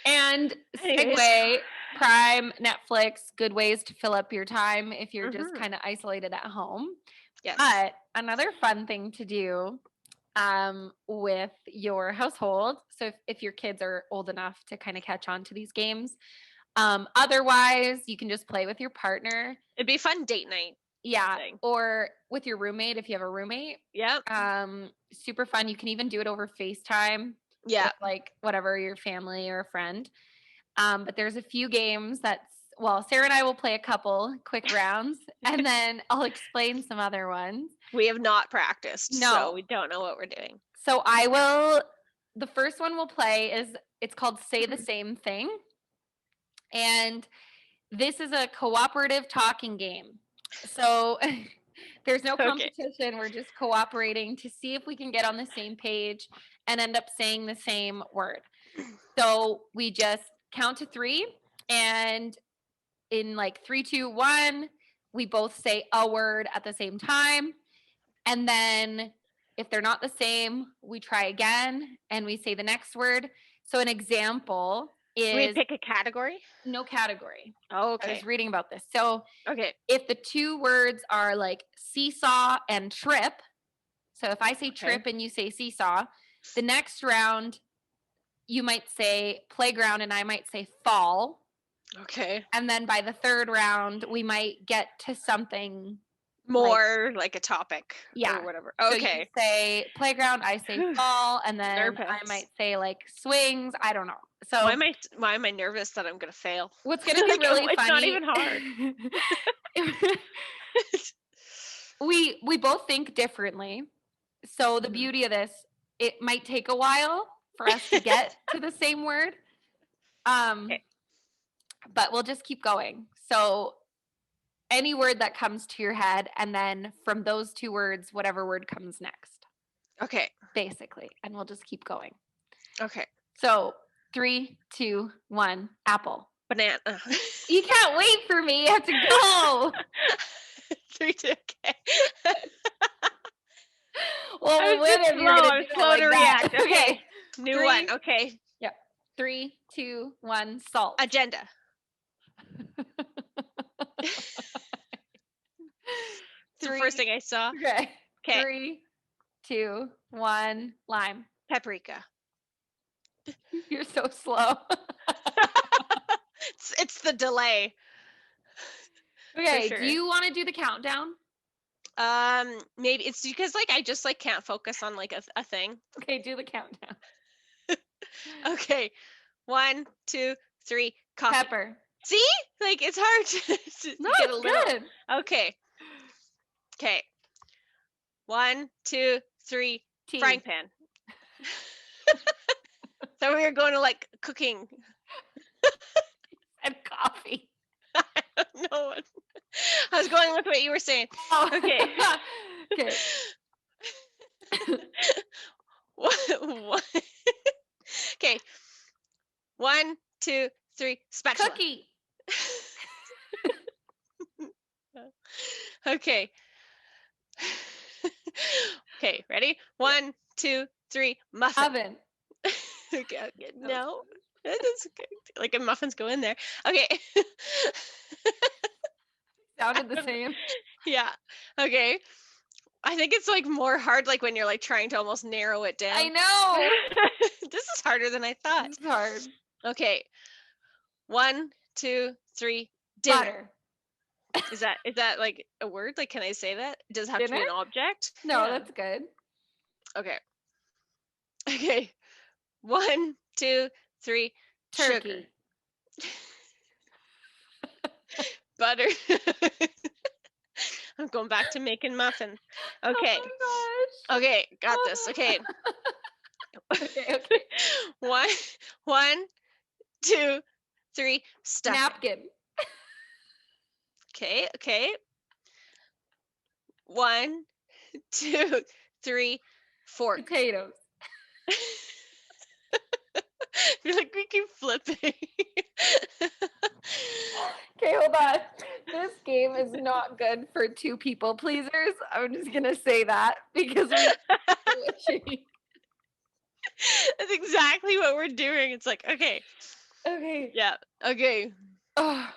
And segue, Prime, Netflix, good ways to fill up your time if you're just kind of isolated at home.
Yes.
But another fun thing to do with your household, so if your kids are old enough to kind of catch on to these games, otherwise you can just play with your partner.
It'd be a fun date night.
Yeah, or with your roommate if you have a roommate.
Yeah.
Super fun. You can even do it over FaceTime.
Yeah.
With like whatever, your family or a friend. But there's a few games Sarah and I will play a couple quick rounds and then I'll explain some other ones.
We have not practiced.
No.
So we don't know what we're doing.
So the first one we'll play it's called Say the Same Thing. And this is a cooperative talking game. So there's no competition. Okay. We're just cooperating to see if we can get on the same page and end up saying the same word. So we just count to 3, and in like 3, 2, 1, we both say a word at the same time. And then if they're not the same, we try again and we say the next word. So an example is...
We pick a category?
No category.
Oh, okay.
I was reading about this. So
okay,
if the 2 words are like seesaw and trip, So if I say trip and you say seesaw, the next round you might say playground and I might say fall.
Okay.
And then by the third round, we might get to something
more like a topic or whatever. Okay.
So you say playground, I say fall, and then I might say like swings. I don't know. So
why am I nervous that I'm gonna fail?
What's gonna be really funny?
It's not even hard.
we both think differently. So the beauty of this, it might take a while for us to get to the same word. But we'll just keep going. So any word that comes to your head, and then from those two words, whatever word comes next.
Okay.
Basically. And we'll just keep going.
Okay.
So 3, 2, 1, apple.
Banana.
You can't wait for me. You have to go.
3, 2, okay.
Well,
I was slow to react. Okay. New one. Okay.
Yep. 3, 2, 1, salt.
Agenda. It's the first thing I saw.
Okay. 3, 2, 1, lime.
Paprika.
You're so slow.
It's the delay.
Okay, sure. Do you want to do the countdown?
Maybe it's because like I just like can't focus on like a thing.
Okay, do the countdown.
Okay. 1, 2, 3, coffee.
Pepper.
See? Like it's hard to get a little.
Good.
Okay. Okay. 1, 2, 3, tea. Frying pan. So we were going to like cooking.
And coffee.
I don't know. I was going with what you were saying.
Oh.
Okay.
Okay.
Okay. 1, 2, 3, spatula.
Cookie.
Okay. Okay, ready? 1, 2, 3, muffin.
Oven.
Okay, no. That's okay. Like a muffins go in there. Okay.
Sounded the same.
Yeah. Okay. I think it's like more hard like when you're like trying to almost narrow it down.
I know.
This is harder than I thought.
It's hard.
Okay. 1, 2, 3, dinner.
Butter.
Is that like a word? Like can I say that? Does it have to be an object?
No, that's good.
Okay. Okay. 1, 2, 3,
turkey.
Butter. I'm going back to making muffins. Okay.
Oh my gosh.
Okay, got this. Okay.
Okay.
1, 2, 3, stuffing.
Napkin.
Okay. 1, 2, 3, fork.
Potatoes.
You're like, we keep flipping.
Okay, hold on. This game is not good for two people pleasers. I'm just going to say that because
that's exactly what we're doing. It's like, okay.
Okay.
Yeah. Okay.
Oh, I'm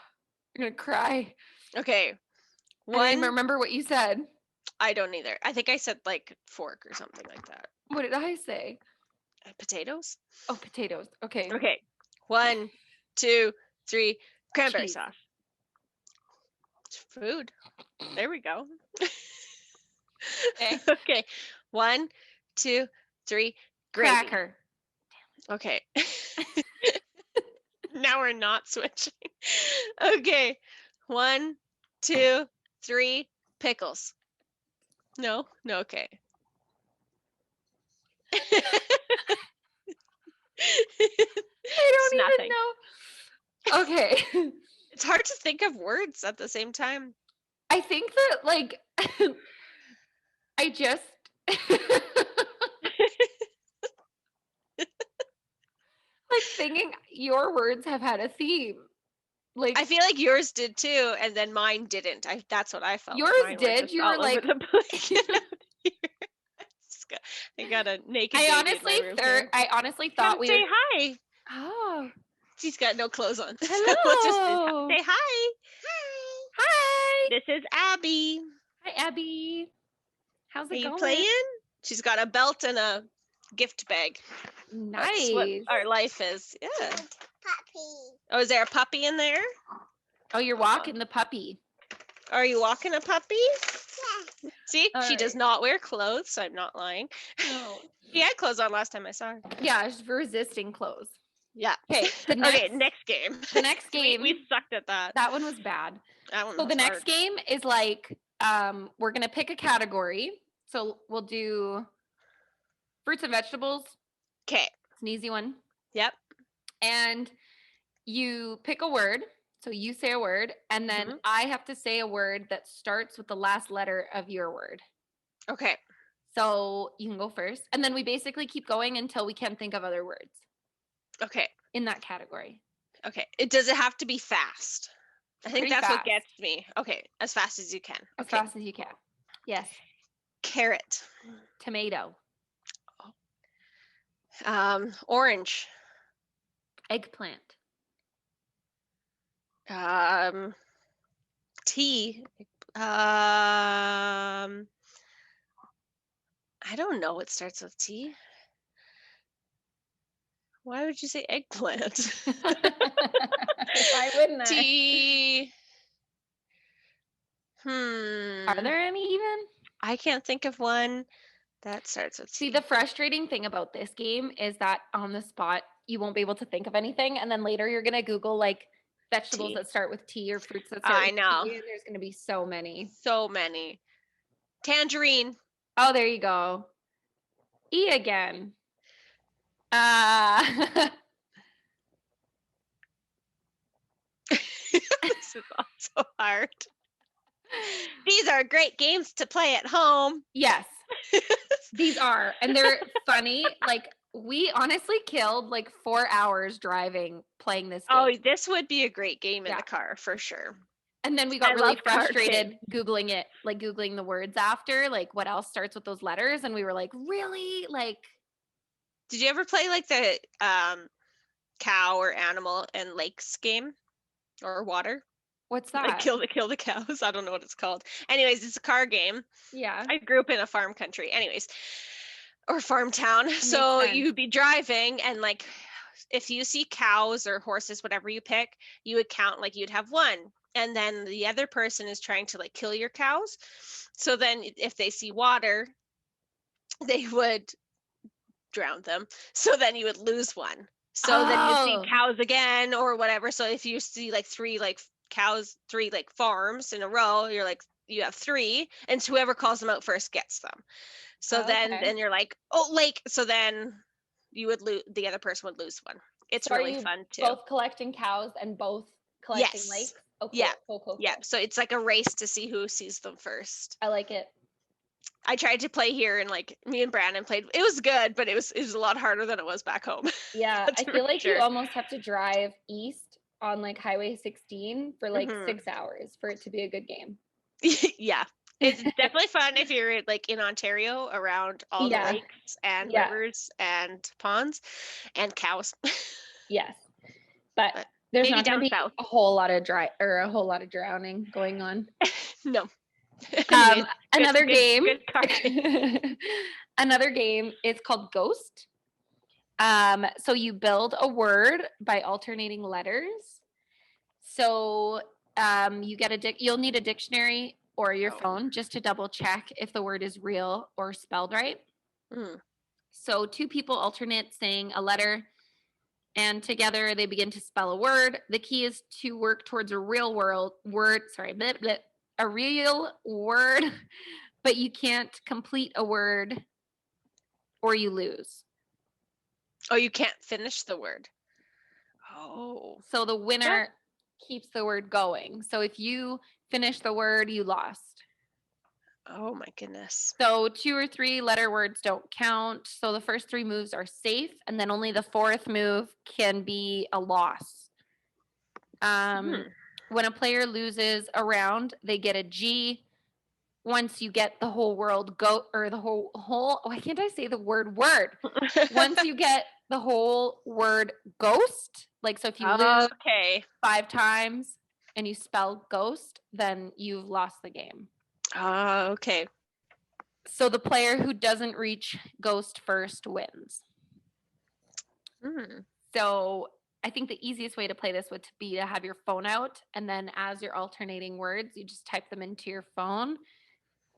going to cry.
Okay.
I don't even remember what you said.
I don't either. I think I said like fork or something like that.
What did I say?
Potatoes?
Oh, potatoes. Okay.
Okay. 1, 2, 3, cranberry sauce. Food. There we go.
Okay.
Okay. 1, 2, 3, gravy.
Cracker.
Okay. Now we're not switching. Okay. 1, 2, 3, pickles. No, okay.
I don't even know. Okay.
It's hard to think of words at the same time.
I think that like I just like thinking your words have had a theme. Like
I feel like yours did too, and then mine didn't. That's what I felt.
Yours did. You were like
I got a naked.
I honestly thought we
would say hi.
Oh,
she's got no clothes on.
Hello.
Let's just say hi.
Hi.
This is Abby.
Hi, Abby. How's it going?
You playing? She's got a belt and a gift bag.
Nice.
That's what our life is. Yeah. Puppy. Oh, is there a puppy in there?
Oh, you're walking the puppy.
Are you walking a puppy? Yeah. See, she does not wear clothes, so I'm not lying. No. He had clothes on last time I saw her.
Yeah, she's resisting clothes.
Yeah.
Okay.
Next game.
The next game.
we sucked at that.
That one was bad.
That one
so the next game is like, we're gonna pick a category. So we'll do fruits and vegetables.
Okay.
It's an easy one.
Yep.
And you pick a word. So you say a word, and then I have to say a word that starts with the last letter of your word.
Okay.
So you can go first. And then we basically keep going until we can't think of other words.
Okay.
In that category.
Okay. Does it have to be fast? I think that's what gets me. Okay. As fast as you can.
As fast as you can. Yes.
Carrot.
Tomato.
Orange.
Eggplant.
Tea. I don't know what starts with T. Why would you say eggplant?
Why wouldn't I?
Tea.
Are there any even?
I can't think of one that starts with T.
See, the frustrating thing about this game is that on the spot, you won't be able to think of anything. And then later you're going to Google like vegetables that start with T or fruits that start with T. And there's going to be so many.
So many. Tangerine.
Oh, there you go. E again.
This is also hard. These are great games to play at home.
Yes. These are. And they're funny. Like, we honestly killed like 4 hours driving playing this game.
Oh, this would be a great game in the car for sure.
And then we got really frustrated Googling it, like Googling the words after, like what else starts with those letters. And we were like, really? Like,
did you ever play like the cow or animal and lakes game or water?
What's that?
Like kill the cows. I don't know what it's called. Anyways, it's a car game.
Yeah.
I grew up in a farm country. Anyways, or farm town. So you'd be driving and like if you see cows or horses, whatever you pick, you would count like you'd have one. And then the other person is trying to like kill your cows. So then if they see water, they would drown them. So then you would lose one. So then you see cows again or whatever. So if you see like three like cows, three like farms in a row, you're like, you have three, and so whoever calls them out first gets them. So then you're like, oh, lake. So then you would lose, the other person would lose one. It's really fun too.
Both collecting cows and both collecting lakes.
Okay. Yeah. Cool. Yeah. So it's like a race to see who sees them first.
I like it.
I tried to play here and like me and Brandon played. It was good, but it was a lot harder than it was back home.
Yeah. I feel like you almost have to drive east on like Highway 16 for like 6 hours for it to be a good game.
Yeah. It's definitely fun if you're like in Ontario around all the lakes and rivers and ponds and cows.
Yes. But there's not going to be a whole lot of drowning going on.
No.
Another game. Another game is called Ghost. So you build a word by alternating letters. So you'll need a dictionary or your phone just to double check if the word is real or spelled right. So two people alternate saying a letter, and together they begin to spell a word. The key is to work towards a real word, but you can't complete a word or you lose.
Oh, you can't finish the word. Oh.
So the winner keeps the word going. So if you finish the word, you lost.
Oh my goodness.
So 2 or 3 letter words don't count. So the first 3 moves are safe, and then only the 4th move can be a loss. When a player loses a round, they get a G. Once you get the whole world why can't I say the word? Once you get the whole word ghost, like so if you lose 5 times and you spell ghost, then you've lost the game.
Okay.
So the player who doesn't reach ghost first wins. So I think the easiest way to play this would be to have your phone out, and then as you're alternating words, you just type them into your phone,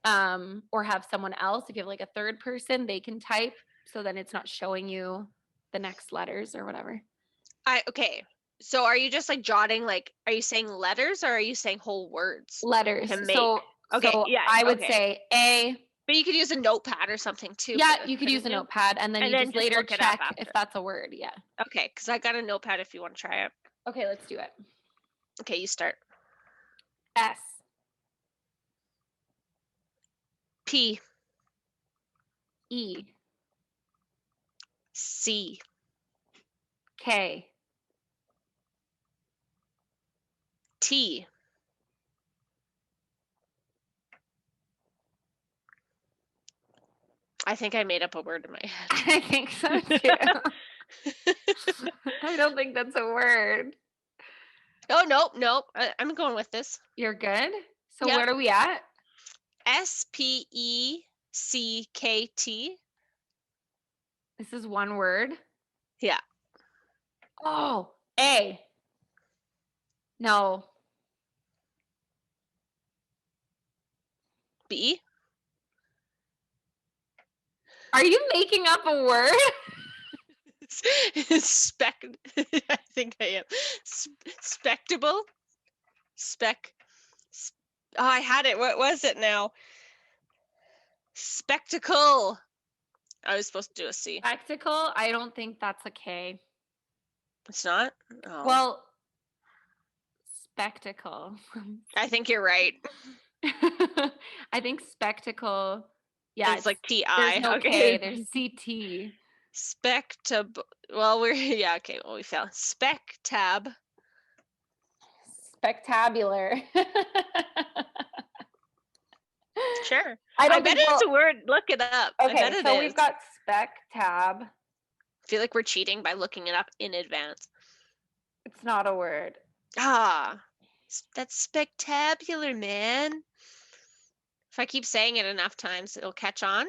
or have someone else. If you have like a third person, they can type, so then it's not showing you the next letters or whatever.
Okay. So are you just like jotting, like, are you saying letters or are you saying whole words?
Letters. So yeah, I would say A.
But you could use a notepad or something too.
Yeah, you could use a notepad, and then you just later check if that's a word. Yeah.
Okay, because I got a notepad if you want to try it.
Okay, let's do it.
Okay, you start.
S.
P.
E.
C.
K.
T. I think I made up a word in my head.
I think so too. I don't think that's a word.
Oh, nope. I'm going with this.
You're good? So yep. What are we at?
SPECKT.
This is one word?
Yeah.
Oh, A. No.
B.
Are you making up a word?
I think I am. Spectable. Oh, I had it. What was it now? Spectacle. I was supposed to do a C.
Spectacle? I don't think that's a K.
It's not? Oh.
Well, spectacle.
I think you're right.
I think spectacle. Yeah,
it's like TI.
There's no K. There's CT.
Spectable. Well, okay. Well, we failed. Spectab.
Spectabular.
Sure. I bet it's a word. Look it up.
Okay, so we've got spectab.
I feel like we're cheating by looking it up in advance.
It's not a word.
That's spectabular, man. If I keep saying it enough times, it'll catch on.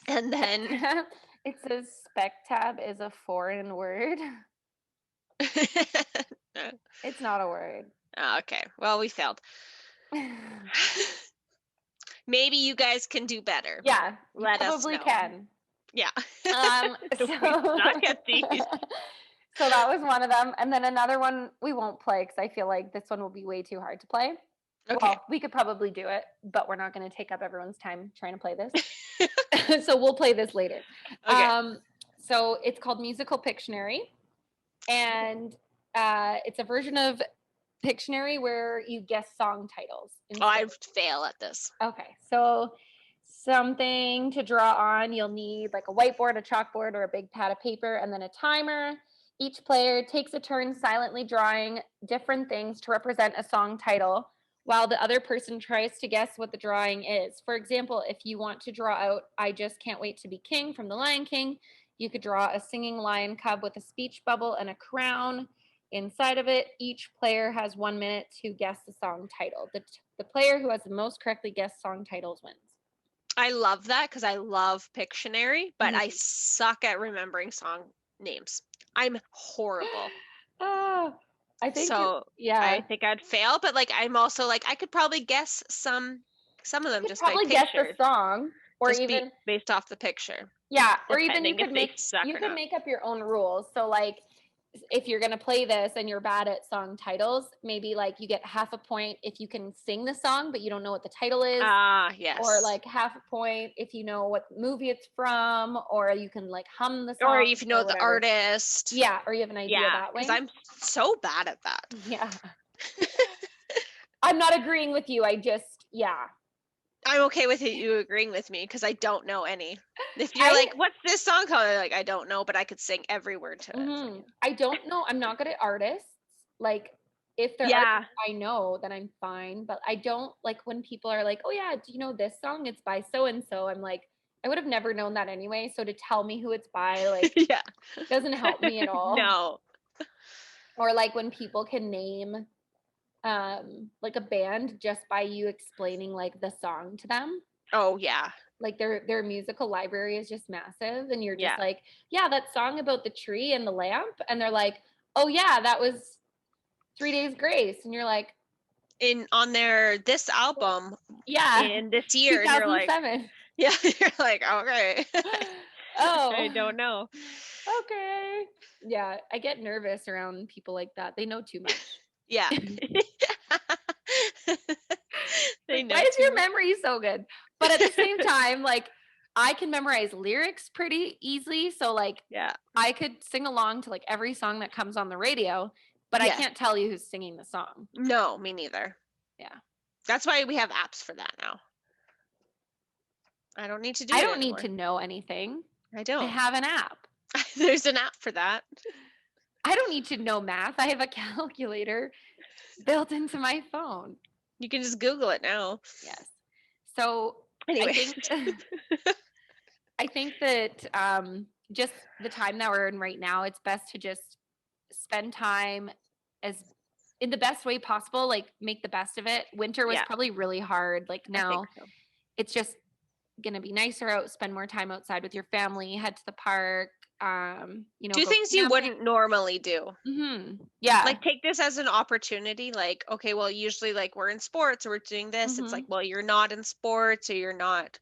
And then
it says spectab is a foreign word. It's not a word.
Oh, okay. Well, we failed. Maybe you guys can do better.
Yeah, let us know. Can.
Yeah.
So that was one of them. And then another one we won't play because I feel like this one will be way too hard to play. Okay. Well, we could probably do it, but we're not going to take up everyone's time trying to play this. So we'll play this later. Okay. So it's called Musical Pictionary. And it's a version of Pictionary where you guess song titles.
I fail at this.
Okay. So something to draw on, you'll need like a whiteboard, a chalkboard, or a big pad of paper, and then a timer. Each player takes a turn silently drawing different things to represent a song title while the other person tries to guess what the drawing is. For example, if you want to draw out I Just Can't Wait to Be King from The Lion King, you could draw a singing lion cub with a speech bubble and a crown inside of it. Each player has 1 minute to guess the song title. The player who has the most correctly guessed song titles wins.
I love that because I love Pictionary, but I suck at remembering song names. I'm horrible.
I think
so. I think I'd fail, but like I'm also like I could probably guess some of them just by pictures.
Guess the song, or just even
based off the picture.
Yeah, or even you could make up your own rules. So like if you're going to play this and you're bad at song titles, maybe like you get half a point if you can sing the song but you don't know what the title is.
Yes.
Or like half a point if you know what movie it's from, or you can like hum the song.
Or if you know the artist.
Yeah, or you have an idea that way.
Because I'm so bad at that.
Yeah. I'm not agreeing with you.
I'm okay with you agreeing with me because I don't know any. If you're like, what's this song called? Like, I don't know, but I could sing every word to it.
I don't know. I'm not good at artists. Like, if they're artists I know, then I'm fine. But I don't like when people are like, oh yeah, do you know this song? It's by so-and-so. I'm like, I would have never known that anyway. So to tell me who it's by, like, doesn't help me at all.
No.
Or like when people can name like a band just by you explaining like the song to them.
Oh yeah.
Like their musical library is just massive, and you're just like, yeah, that song about the tree and the lamp, and they're like, oh yeah, that was 3 Days Grace, and you're like,
on this album, in this year,
2007.
You're like, okay.
Oh,
I don't know.
Okay. Yeah, I get nervous around people like that. They know too much.
Yeah.
Why is your memory so good? But at the same time, like, I can memorize lyrics pretty easily. So like, I could sing along to like every song that comes on the radio, but I can't tell you who's singing the song.
No, me neither.
Yeah.
That's why we have apps for that now. I don't need to do it
anymore. Need to know anything.
I don't.
I have an app.
There's an app for that.
I don't need to know math. I have a calculator built into my phone.
You can just Google it now.
Yes. So anyway, I think that just the time that we're in right now, it's best to just spend time as in the best way possible, like make the best of it. Winter was probably really hard. Like now it's just going to be nicer out, spend more time outside with your family, head to the park,
do things you wouldn't normally do.
Mm-hmm. Yeah.
Like take this as an opportunity. Like, okay, well, usually like we're in sports or we're doing this. Mm-hmm. It's like, well, you're not in sports or you're not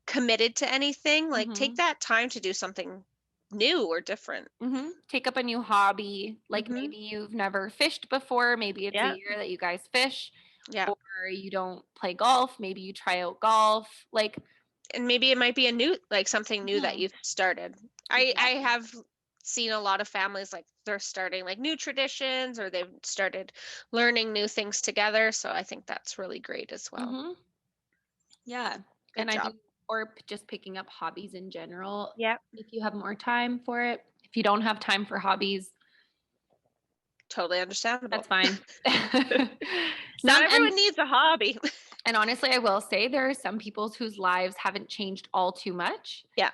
committed to anything. Like take that time to do something new or different.
Mm-hmm. Take up a new hobby. Like maybe you've never fished before. Maybe it's a year that you guys fish.
Yeah.
Or you don't play golf. Maybe you try out golf. Like,
and maybe it might be a new, like something new that you've started. Exactly. I have seen a lot of families like they're starting like new traditions or they've started learning new things together. So I think that's really great as well.
Mm-hmm. Yeah. Good job. I think, or just picking up hobbies in general.
Yeah.
If you have more time for it. If you don't have time for hobbies,
totally understandable.
That's fine.
Not everyone needs a hobby.
And honestly, I will say there are some people whose lives haven't changed all too much.
Yeah.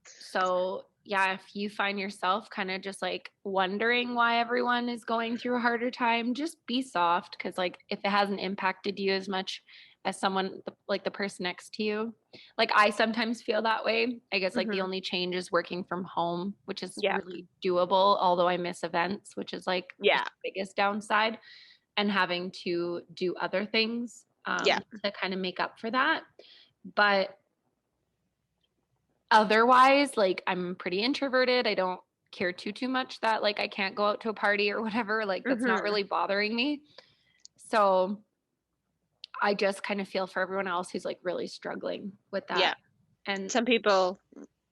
So yeah, if you find yourself kind of just like wondering why everyone is going through a harder time, just be soft. Cause like if it hasn't impacted you as much as someone like the person next to you, like I sometimes feel that way. I guess like the only change is working from home, which is really doable. Although I miss events, which is like the biggest downside, and having to do other things to kind of make up for that. But otherwise, like I'm pretty introverted. I don't care too much that like I can't go out to a party or whatever. Like that's not really bothering me. So I just kind of feel for everyone else who's like really struggling with that.
Yeah.
And
some people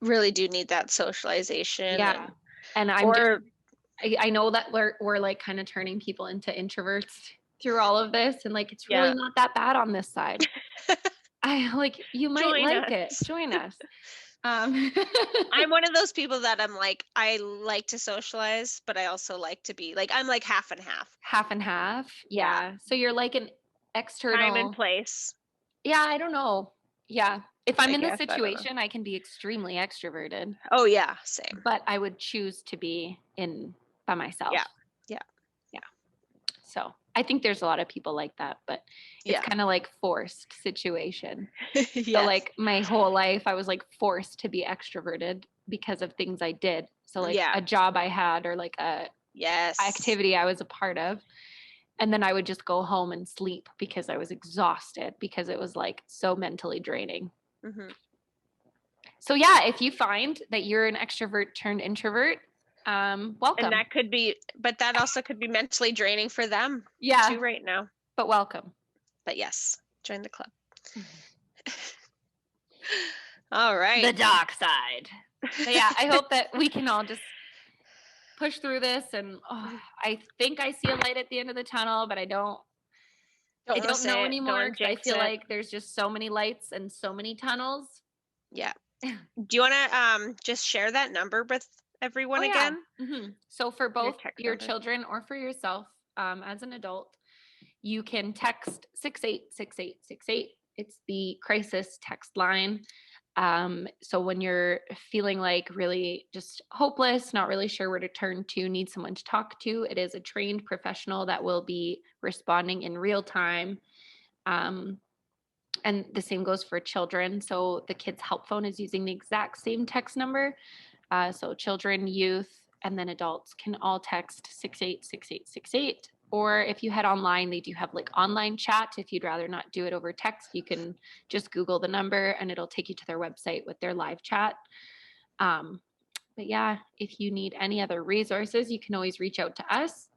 really do need that socialization.
Yeah. And I know that we're like kind of turning people into introverts through all of this. And like, it's really not that bad on this side. I like, you might Join us.
I'm one of those people that I'm like, I like to socialize, but I also like to be like, I'm like half and half.
Yeah. So you're like an external
time and place.
Yeah. I don't know. Yeah. If I'm in this situation, I can be extremely extroverted.
Oh yeah. Same.
But I would choose to be by myself.
Yeah.
So I think there's a lot of people like that, but it's kind of like forced situation. Yes. So like my whole life, I was like forced to be extroverted because of things I did. So like a job I had or like a activity I was a part of. And then I would just go home and sleep because I was exhausted because it was like so mentally draining. Mm-hmm. So yeah, if you find that you're an extrovert turned introvert, welcome.
And that could be, but that also could be mentally draining for them too right now.
But welcome.
But yes, join the club. All right.
The dark side. So yeah, I hope that we can all just push through this. And I think I see a light at the end of the tunnel, but I don't know anymore. I feel like there's just so many lights and so many tunnels.
Yeah. Do you want to just share that number with everyone again?
Mm-hmm. So for both your children or for yourself as an adult, you can text 686868. It's the crisis text line. So when you're feeling like really just hopeless, not really sure where to turn to, need someone to talk to, it is a trained professional that will be responding in real time. And the same goes for children. So the kids' help phone is using the exact same text number. So children, youth, and then adults can all text 686868. Or if you head online, they do have like online chat. If you'd rather not do it over text, you can just Google the number and it'll take you to their website with their live chat. But yeah, if you need any other resources, you can always reach out to us.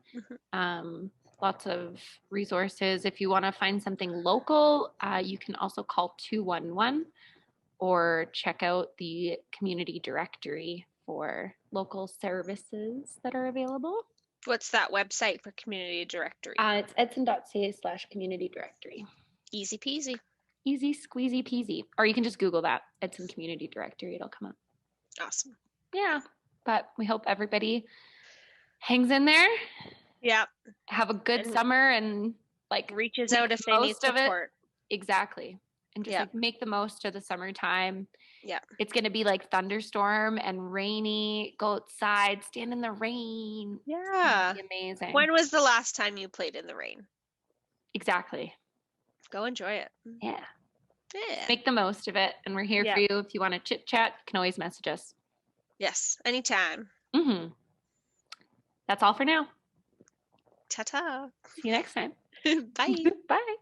Lots of resources. If you want to find something local, you can also call 211 or check out the community directory for local services that are available.
What's that website for community directory?
It's edson.ca/community directory.
Easy peasy.
Easy squeezy peasy. Or you can just Google that. Edson community directory. It'll come up.
Awesome.
Yeah. But we hope everybody hangs in there.
Yeah.
Have a good summer and like
reaches out if they need support.
Exactly. And just like make the most of the summertime.
Yeah.
It's going to be like thunderstorm and rainy. Go outside, stand in the rain.
Yeah.
It's amazing.
When was the last time you played in the rain?
Exactly.
Go enjoy it.
Yeah. Make the most of it. And we're here for you. If you want to chit chat, you can always message us.
Yes. Anytime.
That's all for now.
Ta-ta.
See you next time.
Bye.
Bye.